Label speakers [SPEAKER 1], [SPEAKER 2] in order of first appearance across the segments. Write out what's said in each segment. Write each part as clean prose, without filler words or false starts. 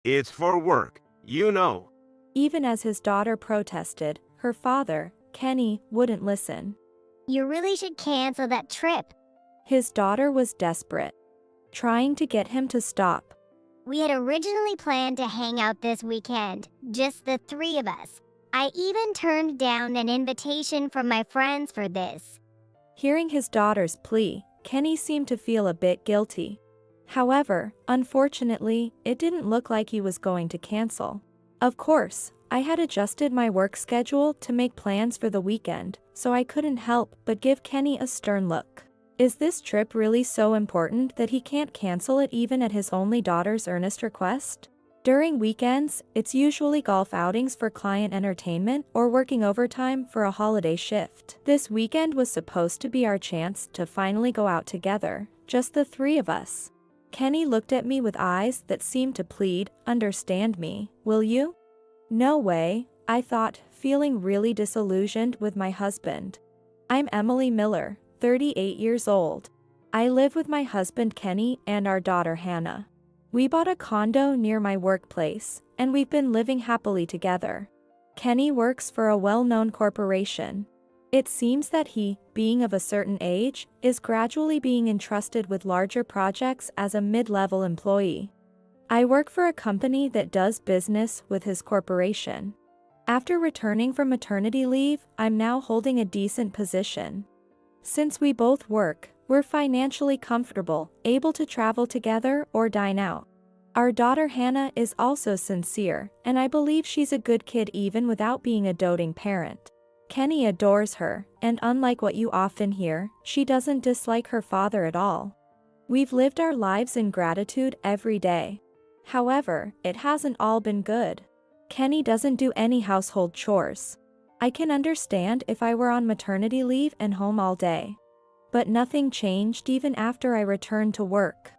[SPEAKER 1] It's for work, you know.
[SPEAKER 2] Even as his daughter protested, her father, Kenny, wouldn't listen.
[SPEAKER 3] You really should cancel that trip.
[SPEAKER 2] His daughter was desperate, trying to get him to stop.
[SPEAKER 3] We had originally planned to hang out this weekend, just the three of us. I even turned down an invitation from my friends for this.
[SPEAKER 2] Hearing his daughter's plea, Kenny seemed to feel a bit guilty. However, unfortunately, it didn't look like he was going to cancel. Of course, I had adjusted my work schedule to make plans for the weekend, so I couldn't help but give Kenny a stern look. Is this trip really so important that he can't cancel it even at his only daughter's earnest request? During weekends, it's usually golf outings for client entertainment or working overtime for a holiday shift. This weekend was supposed to be our chance to finally go out together, just the three of us. Kenny looked at me with eyes that seemed to plead, "Understand me, will you?" No way, I thought, feeling really disillusioned with my husband. I'm Emily Miller, 38 years old. I live with my husband Kenny and our daughter Hannah. We bought a condo near my workplace, and we've been living happily together. Kenny works for a well-known corporation. It seems that he, being of a certain age, is gradually being entrusted with larger projects as a mid-level employee. I work for a company that does business with his corporation. After returning from maternity leave, I'm now holding a decent position. Since we both work, we're financially comfortable, able to travel together or dine out. Our daughter Hannah is also sincere, and I believe she's a good kid even without being a doting parent. Kenny adores her, and unlike what you often hear, she doesn't dislike her father at all. We've lived our lives in gratitude every day. However, it hasn't all been good. Kenny doesn't do any household chores. I can understand if I were on maternity leave and home all day. But nothing changed even after I returned to work.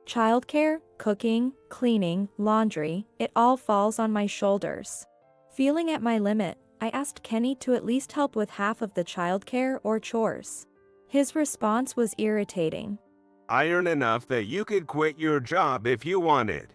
[SPEAKER 2] Childcare, cooking, cleaning, laundry, it all falls on my shoulders. Feeling at my limit, I asked Kenny to at least help with half of the childcare or chores. His response was irritating.
[SPEAKER 1] I earn enough that you could quit your job if you wanted.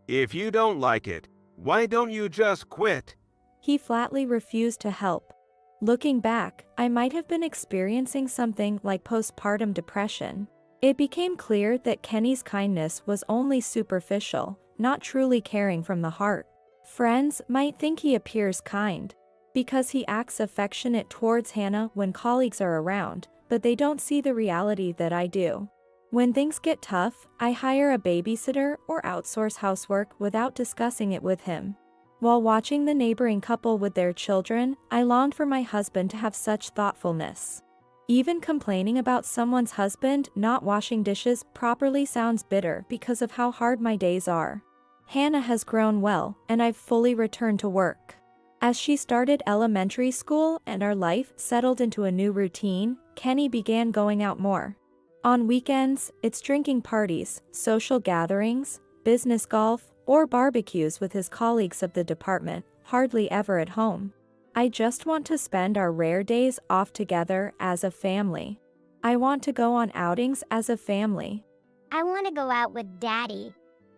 [SPEAKER 1] If you don't like it, why don't you just quit?
[SPEAKER 2] He flatly refused to help. Looking back, I might have been experiencing something like postpartum depression. It became clear that Kenny's kindness was only superficial, not truly caring from the heart. Friends might think he appears kind, because he acts affectionate towards Hannah when colleagues are around, but they don't see the reality that I do. When things get tough, I hire a babysitter or outsource housework without discussing it with him. While watching the neighboring couple with their children, I longed for my husband to have such thoughtfulness. Even complaining about someone's husband not washing dishes properly sounds bitter because of how hard my days are. Hannah has grown well, and I've fully returned to work. As she started elementary school and our life settled into a new routine, Kenny began going out more. On weekends, it's drinking parties, social gatherings, business golf, or barbecues with his colleagues of the department, hardly ever at home. I just want to spend our rare days off together as a family. I want to go on outings as a family.
[SPEAKER 3] I want to go out with Daddy.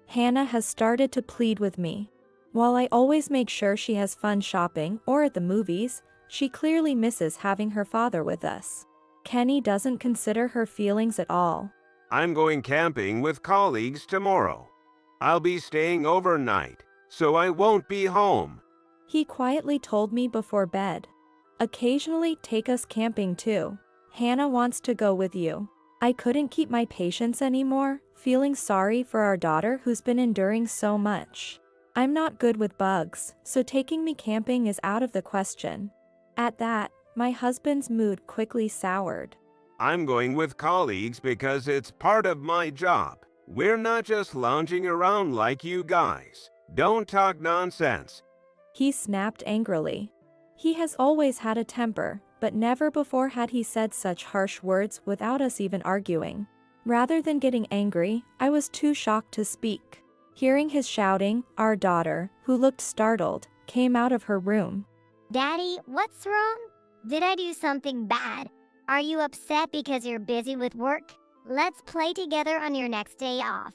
[SPEAKER 2] Hannah has started to plead with me. While I always make sure she has fun shopping or at the movies, she clearly misses having her father with us. Kenny doesn't consider her feelings at all.
[SPEAKER 1] I'm going camping with colleagues tomorrow. I'll be staying overnight, so I won't be home.
[SPEAKER 2] He quietly told me before bed. Occasionally take us camping too. Hannah wants to go with you. I couldn't keep my patience anymore, feeling sorry for our daughter who's been enduring so much. I'm not good with bugs, so taking me camping is out of the question. At that, my husband's mood quickly soured.
[SPEAKER 1] I'm going with colleagues because it's part of my job. We're not just lounging around like you guys. Don't talk nonsense.
[SPEAKER 2] He snapped angrily. He has always had a temper, but never before had he said such harsh words without us even arguing. Rather than getting angry, I was too shocked to speak. Hearing his shouting, our daughter, who looked startled, came out of her room.
[SPEAKER 3] Daddy, what's wrong? Did I do something bad? Are you upset because you're busy with work? Let's play together on your next day off.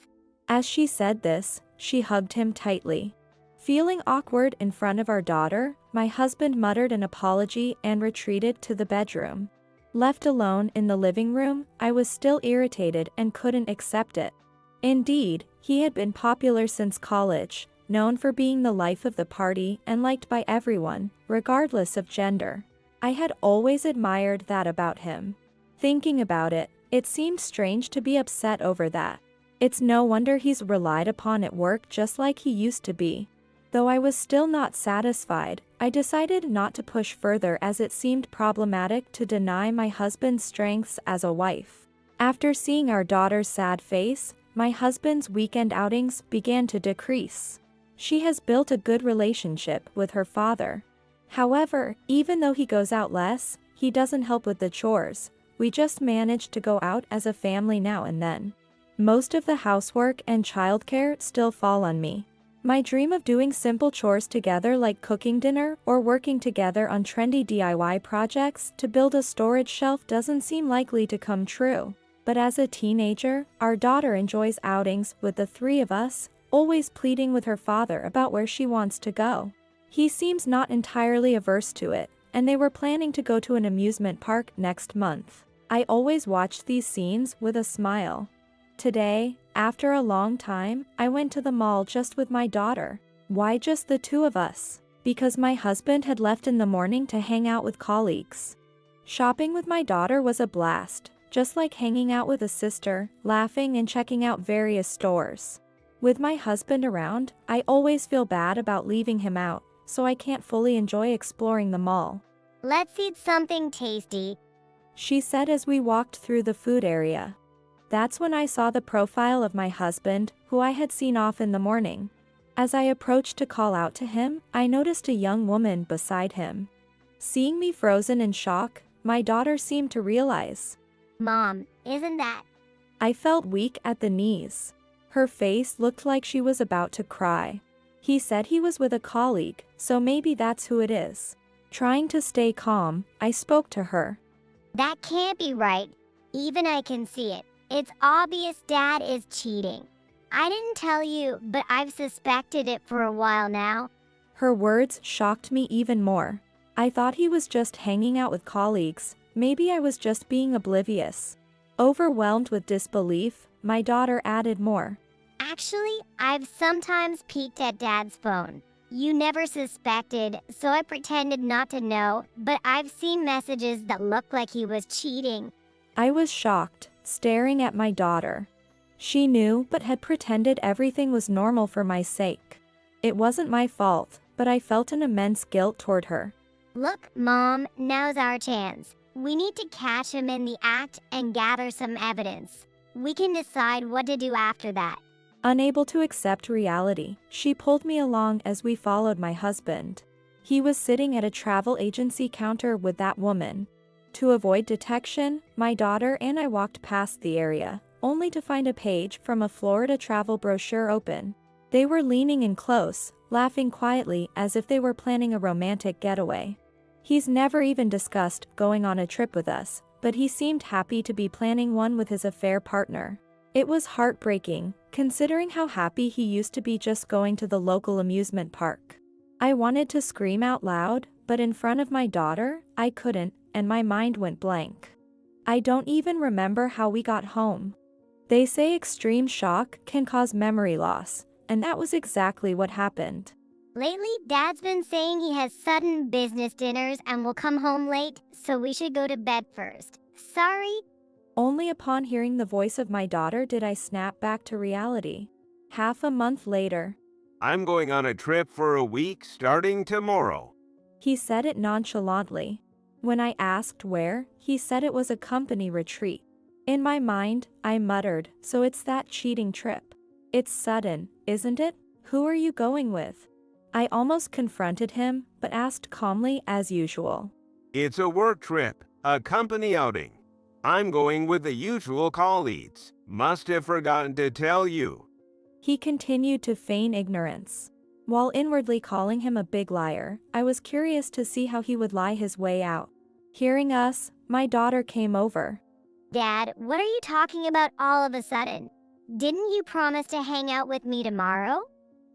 [SPEAKER 2] As she said this, She hugged him tightly. Feeling awkward in front of our daughter, my husband muttered an apology and retreated to the bedroom. Left alone in the living room, I was still irritated and couldn't accept it. Indeed, he had been popular since college, known for being the life of the party and liked by everyone, regardless of gender. I had always admired that about him. Thinking about it, it seemed strange to be upset over that. It's no wonder he's relied upon at work just like he used to be. Though I was still not satisfied, I decided not to push further as it seemed problematic to deny my husband's strengths as a wife. After seeing our daughter's sad face, my husband's weekend outings began to decrease. She has built a good relationship with her father. However, even though he goes out less, he doesn't help with the chores. We just manage to go out as a family now and then. Most of the housework and childcare still fall on me. My dream of doing simple chores together like cooking dinner or working together on trendy DIY projects to build a storage shelf doesn't seem likely to come true. But as a teenager, our daughter enjoys outings with the three of us, always pleading with her father about where she wants to go. He seems not entirely averse to it, and they were planning to go to an amusement park next month. I always watched these scenes with a smile. Today, after a long time, I went to the mall just with my daughter. Why just the two of us? Because my husband had left in the morning to hang out with colleagues. Shopping with my daughter was a blast, just like hanging out with a sister, laughing and checking out various stores. With my husband around, I always feel bad about leaving him out, so I can't fully enjoy exploring the mall.
[SPEAKER 3] Let's eat something tasty,
[SPEAKER 2] she said as we walked through the food area. That's when I saw the profile of my husband, who I had seen off in the morning. As I approached to call out to him, I noticed a young woman beside him. Seeing me frozen in shock, my daughter seemed to realize.
[SPEAKER 3] Mom, isn't that?
[SPEAKER 2] I felt weak at the knees. Her face looked like she was about to cry. He said he was with a colleague, so maybe that's who it is. Trying to stay calm, I spoke to her.
[SPEAKER 3] That can't be right. Even I can see it. It's obvious Dad is cheating. I didn't tell you, but I've suspected it for a while now.
[SPEAKER 2] Her words shocked me even more. I thought he was just hanging out with colleagues. Maybe I was just being oblivious. Overwhelmed with disbelief, my daughter added more.
[SPEAKER 3] Actually, I've sometimes peeked at Dad's phone. You never suspected, so I pretended not to know, but I've seen messages that look like he was cheating.
[SPEAKER 2] I was shocked, staring at my daughter. She knew but had pretended everything was normal for my sake. It wasn't my fault, but I felt an immense guilt toward her.
[SPEAKER 3] Look, Mom, now's our chance. We need to catch him in the act and gather some evidence. We can decide what to do after that.
[SPEAKER 2] Unable to accept reality, she pulled me along as we followed my husband. He was sitting at a travel agency counter with that woman. To avoid detection, my daughter and I walked past the area, only to find a page from a Florida travel brochure open. They were leaning in close, laughing quietly as if they were planning a romantic getaway. He's never even discussed going on a trip with us, but he seemed happy to be planning one with his affair partner. It was heartbreaking, considering how happy he used to be just going to the local amusement park. I wanted to scream out loud, but in front of my daughter, I couldn't, and my mind went blank. I don't even remember how we got home. They say extreme shock can cause memory loss, and that was exactly what happened.
[SPEAKER 3] Lately, Dad's been saying he has sudden business dinners and will come home late, so we should go to bed first. Sorry.
[SPEAKER 2] Only upon hearing the voice of my daughter did I snap back to reality. Half a month later.
[SPEAKER 1] I'm going on a trip for a week starting tomorrow.
[SPEAKER 2] He said it nonchalantly. When I asked where, he said it was a company retreat. In my mind, I muttered, so it's that cheating trip. It's sudden, isn't it? Who are you going with? I almost confronted him, but asked calmly as usual.
[SPEAKER 1] It's a work trip, a company outing. I'm going with the usual colleagues. Must have forgotten to tell you.
[SPEAKER 2] He continued to feign ignorance. While inwardly calling him a big liar, I was curious to see how he would lie his way out. Hearing us, my daughter came over.
[SPEAKER 3] Dad, what are you talking about all of a sudden? Didn't you promise to hang out with me tomorrow?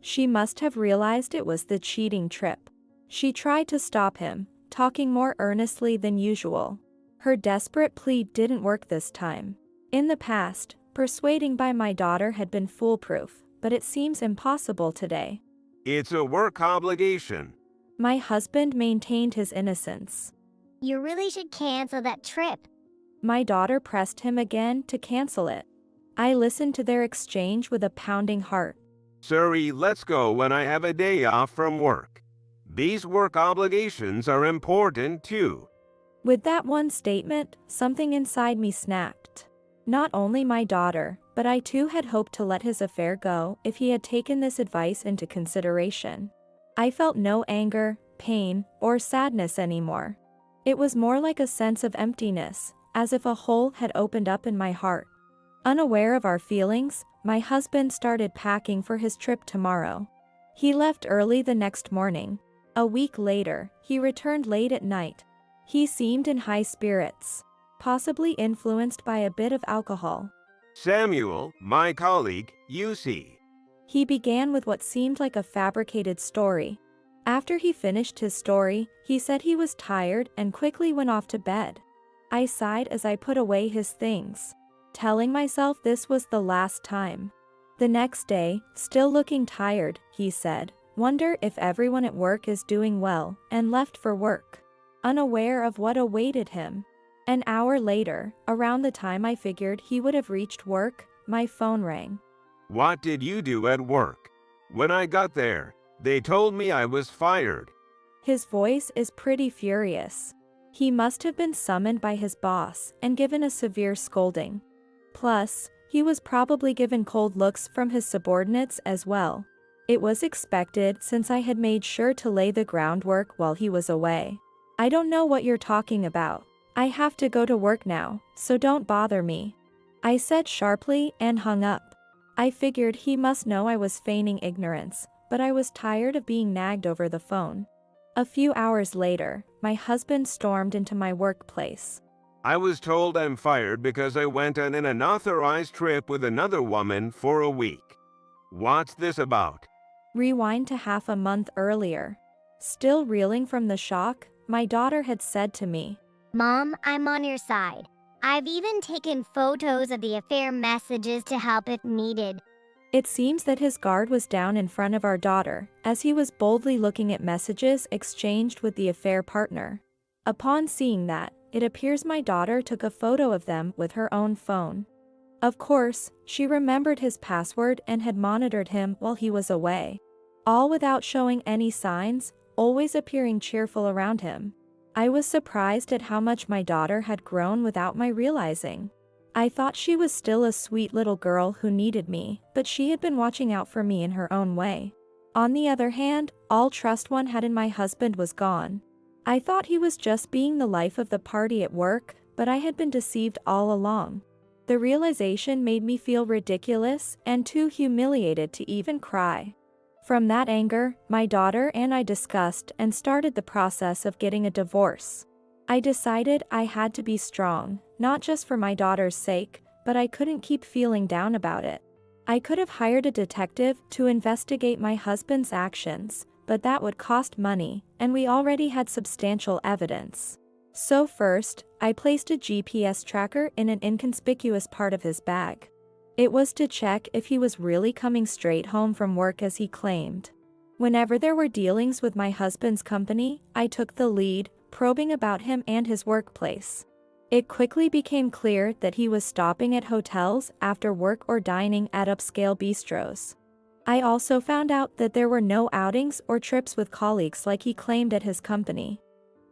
[SPEAKER 2] She must have realized it was the cheating trip. She tried to stop him, talking more earnestly than usual. Her desperate plea didn't work this time. In the past, persuading by my daughter had been foolproof, but it seems impossible today.
[SPEAKER 1] It's a work obligation.
[SPEAKER 2] My husband maintained his innocence.
[SPEAKER 3] You really should cancel that trip.
[SPEAKER 2] My daughter pressed him again to cancel it. I listened to their exchange with a pounding heart.
[SPEAKER 1] Sorry, let's go when I have a day off from work. These work obligations are important too.
[SPEAKER 2] With that one statement, something inside me snapped. Not only my daughter, but I too had hoped to let his affair go if he had taken this advice into consideration. I felt no anger, pain, or sadness anymore. It was more like a sense of emptiness, as if a hole had opened up in my heart. Unaware of our feelings, my husband started packing for his trip tomorrow. He left early the next morning. A week later, he returned late at night. He seemed in high spirits, possibly influenced by a bit of alcohol.
[SPEAKER 1] Samuel, my colleague, you see.
[SPEAKER 2] He began with what seemed like a fabricated story. After he finished his story, he said he was tired and quickly went off to bed. I sighed as I put away his things, telling myself this was the last time. The next day, still looking tired, he said, "Wonder if everyone at work is doing well," and left for work, unaware of what awaited him. An hour later, around the time I figured he would have reached work, my phone rang.
[SPEAKER 1] What did you do at work? When I got there, they told me I was fired.
[SPEAKER 2] His voice is pretty furious. He must have been summoned by his boss and given a severe scolding. Plus, he was probably given cold looks from his subordinates as well. It was expected since I had made sure to lay the groundwork while he was away. "I don't know what you're talking about. I have to go to work now, so don't bother me," I said sharply and hung up. I figured he must know I was feigning ignorance, but I was tired of being nagged over the phone. A few hours later, my husband stormed into my workplace.
[SPEAKER 1] I was told I'm fired because I went on an unauthorized trip with another woman for a week. What's this about?
[SPEAKER 2] Rewind to half a month earlier. Still reeling from the shock, my daughter had said to me,
[SPEAKER 3] Mom, I'm on your side. I've even taken photos of the affair messages to help if needed.
[SPEAKER 2] It seems that his guard was down in front of our daughter, as he was boldly looking at messages exchanged with the affair partner. Upon seeing that, it appears my daughter took a photo of them with her own phone. Of course, she remembered his password and had monitored him while he was away. All without showing any signs, always appearing cheerful around him. I was surprised at how much my daughter had grown without my realizing. I thought she was still a sweet little girl who needed me, but she had been watching out for me in her own way. On the other hand, all trust one had in my husband was gone. I thought he was just being the life of the party at work, but I had been deceived all along. The realization made me feel ridiculous and too humiliated to even cry. From that anger, my daughter and I discussed and started the process of getting a divorce. I decided I had to be strong, not just for my daughter's sake, but I couldn't keep feeling down about it. I could have hired a detective to investigate my husband's actions, but that would cost money, and we already had substantial evidence. So first, I placed a GPS tracker in an inconspicuous part of his bag. It was to check if he was really coming straight home from work as he claimed. Whenever there were dealings with my husband's company, I took the lead, probing about him and his workplace. It quickly became clear that he was stopping at hotels after work or dining at upscale bistros. I also found out that there were no outings or trips with colleagues like he claimed at his company.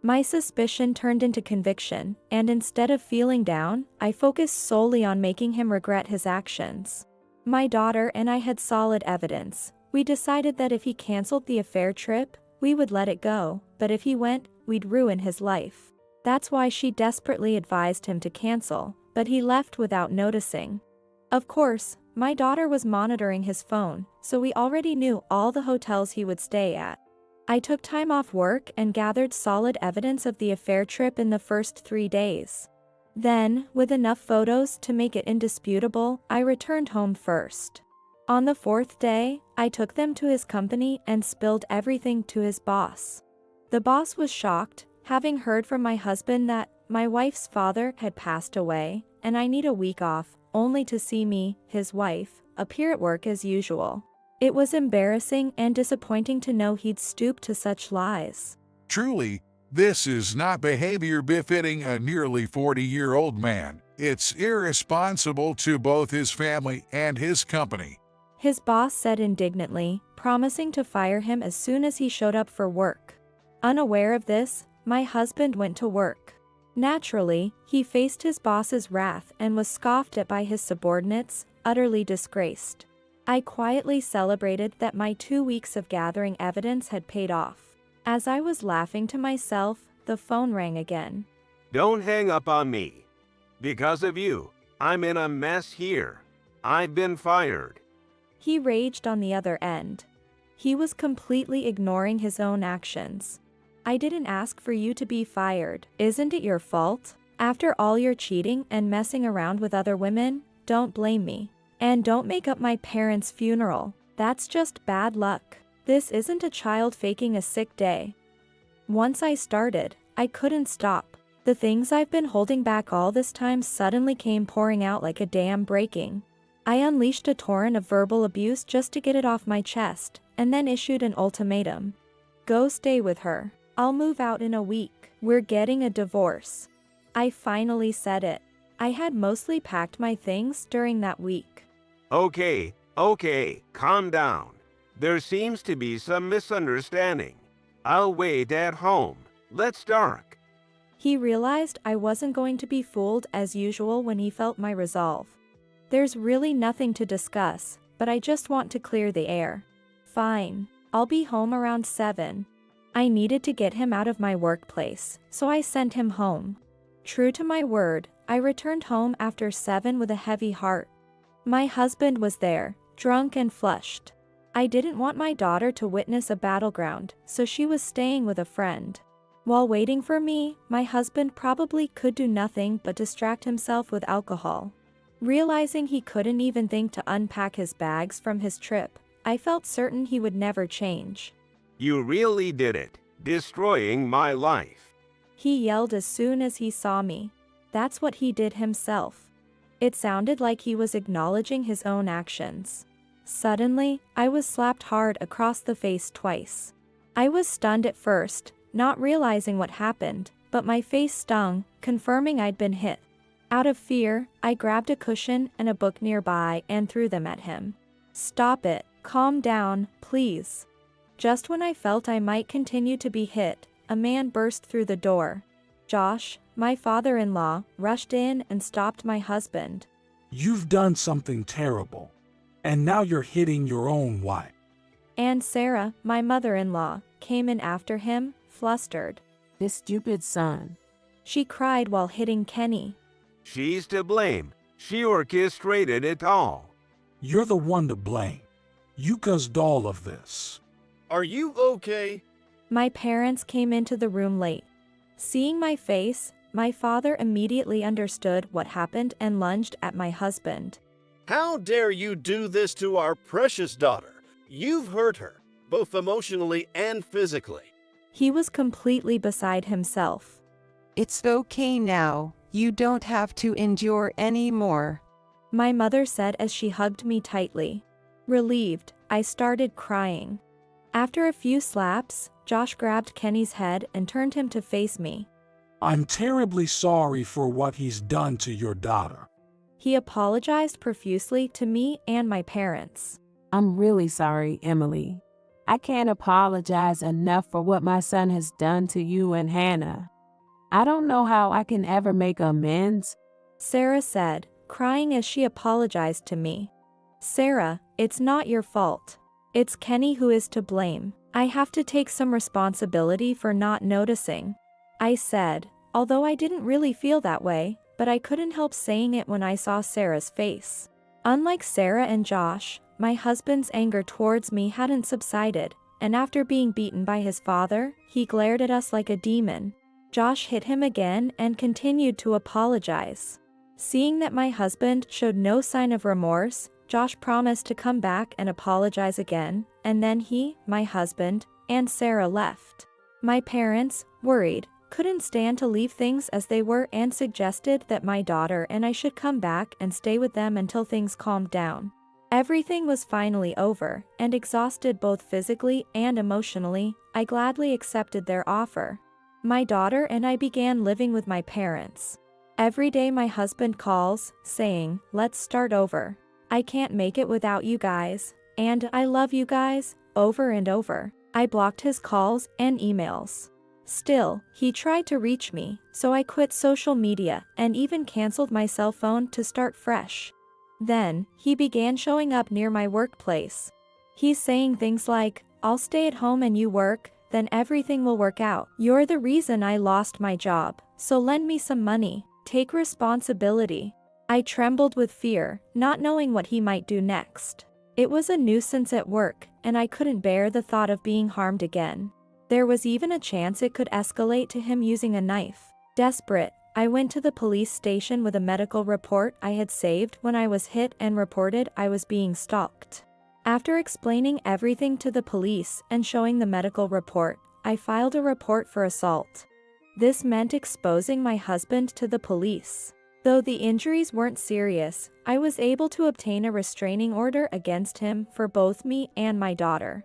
[SPEAKER 2] My suspicion turned into conviction, and instead of feeling down, I focused solely on making him regret his actions. My daughter and I had solid evidence. We decided that if he canceled the affair trip, we would let it go, but if he went, we'd ruin his life. That's why she desperately advised him to cancel, but he left without noticing. Of course, my daughter was monitoring his phone, so we already knew all the hotels he would stay at. I took time off work and gathered solid evidence of the affair trip in the first 3 days. Then, with enough photos to make it indisputable, I returned home first. On the fourth day, I took them to his company and spilled everything to his boss. The boss was shocked, having heard from my husband that my wife's father had passed away, and I need a week off, only to see me, his wife, appear at work as usual. It was embarrassing and disappointing to know he'd stooped to such lies.
[SPEAKER 4] Truly, this is not behavior befitting a nearly 40-year-old man. It's irresponsible to both his family and his company.
[SPEAKER 2] His boss said indignantly, promising to fire him as soon as he showed up for work. Unaware of this, my husband went to work. Naturally, he faced his boss's wrath and was scoffed at by his subordinates, utterly disgraced. I quietly celebrated that my 2 weeks of gathering evidence had paid off. As I was laughing to myself, the phone rang again.
[SPEAKER 1] Don't hang up on me. Because of you, I'm in a mess here. I've been fired.
[SPEAKER 2] He raged on the other end. He was completely ignoring his own actions. I didn't ask for you to be fired. Isn't it your fault? After all your cheating and messing around with other women, don't blame me. And don't make up my parents' funeral. That's just bad luck. This isn't a child faking a sick day. Once I started, I couldn't stop. The things I've been holding back all this time suddenly came pouring out like a dam breaking. I unleashed a torrent of verbal abuse just to get it off my chest, and then issued an ultimatum. Go stay with her. I'll move out in a week. We're getting a divorce. I finally said it. I had mostly packed my things during that week.
[SPEAKER 1] Okay, calm down. There seems to be some misunderstanding. I'll wait at home. Let's talk.
[SPEAKER 2] He realized I wasn't going to be fooled as usual when he felt my resolve. There's really nothing to discuss, but I just want to clear the air. Fine, I'll be home around 7. I needed to get him out of my workplace, so I sent him home. True to my word, I returned home after 7 with a heavy heart. My husband was there, drunk and flushed. I didn't want my daughter to witness a battleground, so she was staying with a friend. While waiting for me, my husband probably could do nothing but distract himself with alcohol. Realizing he couldn't even think to unpack his bags from his trip, I felt certain he would never change.
[SPEAKER 1] You really did it, destroying my life.
[SPEAKER 2] He yelled as soon as he saw me. That's what he did himself. It sounded like he was acknowledging his own actions. Suddenly, I was slapped hard across the face twice. I was stunned at first, not realizing what happened, but my face stung, confirming I'd been hit. Out of fear, I grabbed a cushion and a book nearby and threw them at him. Stop it, calm down, please. Just when I felt I might continue to be hit, a man burst through the door. Josh, my father-in-law, rushed in and stopped my husband.
[SPEAKER 5] You've done something terrible. And now you're hitting your own wife.
[SPEAKER 2] And Sarah, my mother-in-law, came in after him, flustered.
[SPEAKER 6] This stupid son.
[SPEAKER 2] She cried while hitting Kenny.
[SPEAKER 1] She's to blame. She orchestrated it all.
[SPEAKER 5] You're the one to blame. You caused all of this.
[SPEAKER 7] Are you okay?
[SPEAKER 2] My parents came into the room late. Seeing my face, my father immediately understood what happened and lunged at my husband.
[SPEAKER 7] How dare you do this to our precious daughter? You've hurt her, both emotionally and physically.
[SPEAKER 2] He was completely beside himself.
[SPEAKER 6] It's okay now. You don't have to endure anymore.
[SPEAKER 2] My mother said as she hugged me tightly. Relieved, I started crying. After a few slaps, Josh grabbed Kenny's head and turned him to face me.
[SPEAKER 5] I'm terribly sorry for what he's done to your daughter.
[SPEAKER 2] He apologized profusely to me and my parents.
[SPEAKER 6] I'm really sorry, Emily. I can't apologize enough for what my son has done to you and Hannah. I don't know how I can ever make amends,
[SPEAKER 2] Sarah said, crying as she apologized to me. Sarah, it's not your fault. It's Kenny who is to blame. I have to take some responsibility for not noticing, I said, although I didn't really feel that way, but I couldn't help saying it when I saw Sarah's face. Unlike Sarah and Josh, my husband's anger towards me hadn't subsided, and after being beaten by his father, he glared at us like a demon. Josh hit him again and continued to apologize. Seeing that my husband showed no sign of remorse, Josh promised to come back and apologize again, and then he, my husband, and Sarah left. My parents, worried, couldn't stand to leave things as they were and suggested that my daughter and I should come back and stay with them until things calmed down. Everything was finally over, and exhausted both physically and emotionally, I gladly accepted their offer. My daughter and I began living with my parents. Every day my husband calls, saying, "Let's start over. I can't make it without you guys, and I love you guys," over and over. I blocked his calls and emails. Still, he tried to reach me, so I quit social media and even canceled my cell phone to start fresh. Then, he began showing up near my workplace. He's saying things like, "I'll stay at home and you work, then everything will work out. You're the reason I lost my job, so lend me some money, take responsibility." I trembled with fear, not knowing what he might do next. It was a nuisance at work, and I couldn't bear the thought of being harmed again. There was even a chance it could escalate to him using a knife. Desperate, I went to the police station with a medical report I had saved when I was hit and reported I was being stalked. After explaining everything to the police and showing the medical report, I filed a report for assault. This meant exposing my husband to the police. Though the injuries weren't serious, I was able to obtain a restraining order against him for both me and my daughter.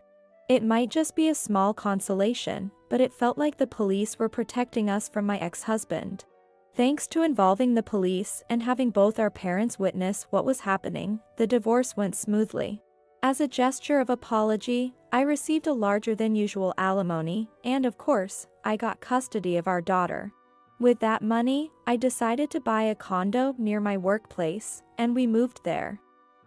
[SPEAKER 2] It might just be a small consolation, but it felt like the police were protecting us from my ex-husband. Thanks to involving the police and having both our parents witness what was happening, the divorce went smoothly. As a gesture of apology, I received a larger than usual alimony, and of course, I got custody of our daughter. With that money, I decided to buy a condo near my workplace, and we moved there.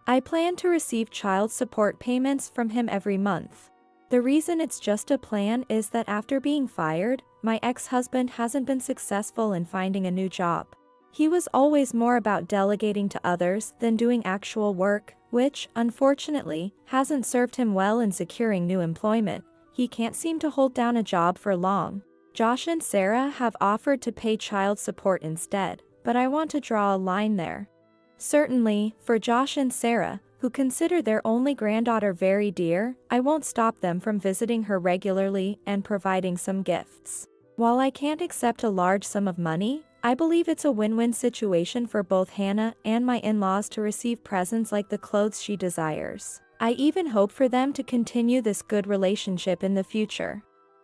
[SPEAKER 2] I plan to receive child support payments from him every month. The reason it's just a plan is that after being fired, my ex-husband hasn't been successful in finding a new job. He was always more about delegating to others than doing actual work, which, unfortunately, hasn't served him well in securing new employment. He can't seem to hold down a job for long. Josh and Sarah have offered to pay child support instead, but I want to draw a line there. Certainly, for Josh and Sarah, who consider their only granddaughter very dear, I won't stop them from visiting her regularly and providing some gifts. While I can't accept a large sum of money, I believe it's a win-win situation for both Hannah and my in-laws to receive presents like the clothes she desires. I even hope for them to continue this good relationship in the future.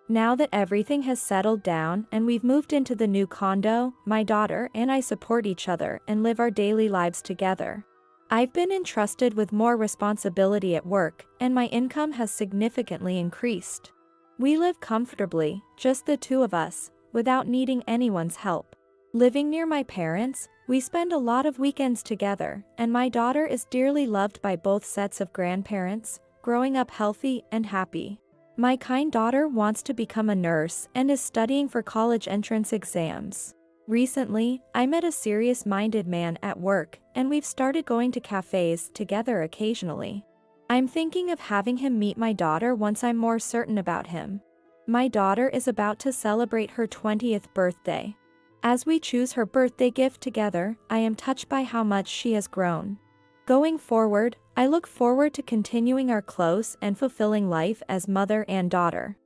[SPEAKER 2] Now that everything has settled down and we've moved into the new condo, my daughter and I support each other and live our daily lives together. I've been entrusted with more responsibility at work, and my income has significantly increased. We live comfortably, just the two of us, without needing anyone's help. Living near my parents, we spend a lot of weekends together, and my daughter is dearly loved by both sets of grandparents, growing up healthy and happy. My kind daughter wants to become a nurse and is studying for college entrance exams. Recently, I met a serious-minded man at work, and we've started going to cafes together occasionally. I'm thinking of having him meet my daughter once I'm more certain about him. My daughter is about to celebrate her 20th birthday. As we choose her birthday gift together, I am touched by how much she has grown. Going forward, I look forward to continuing our close and fulfilling life as mother and daughter.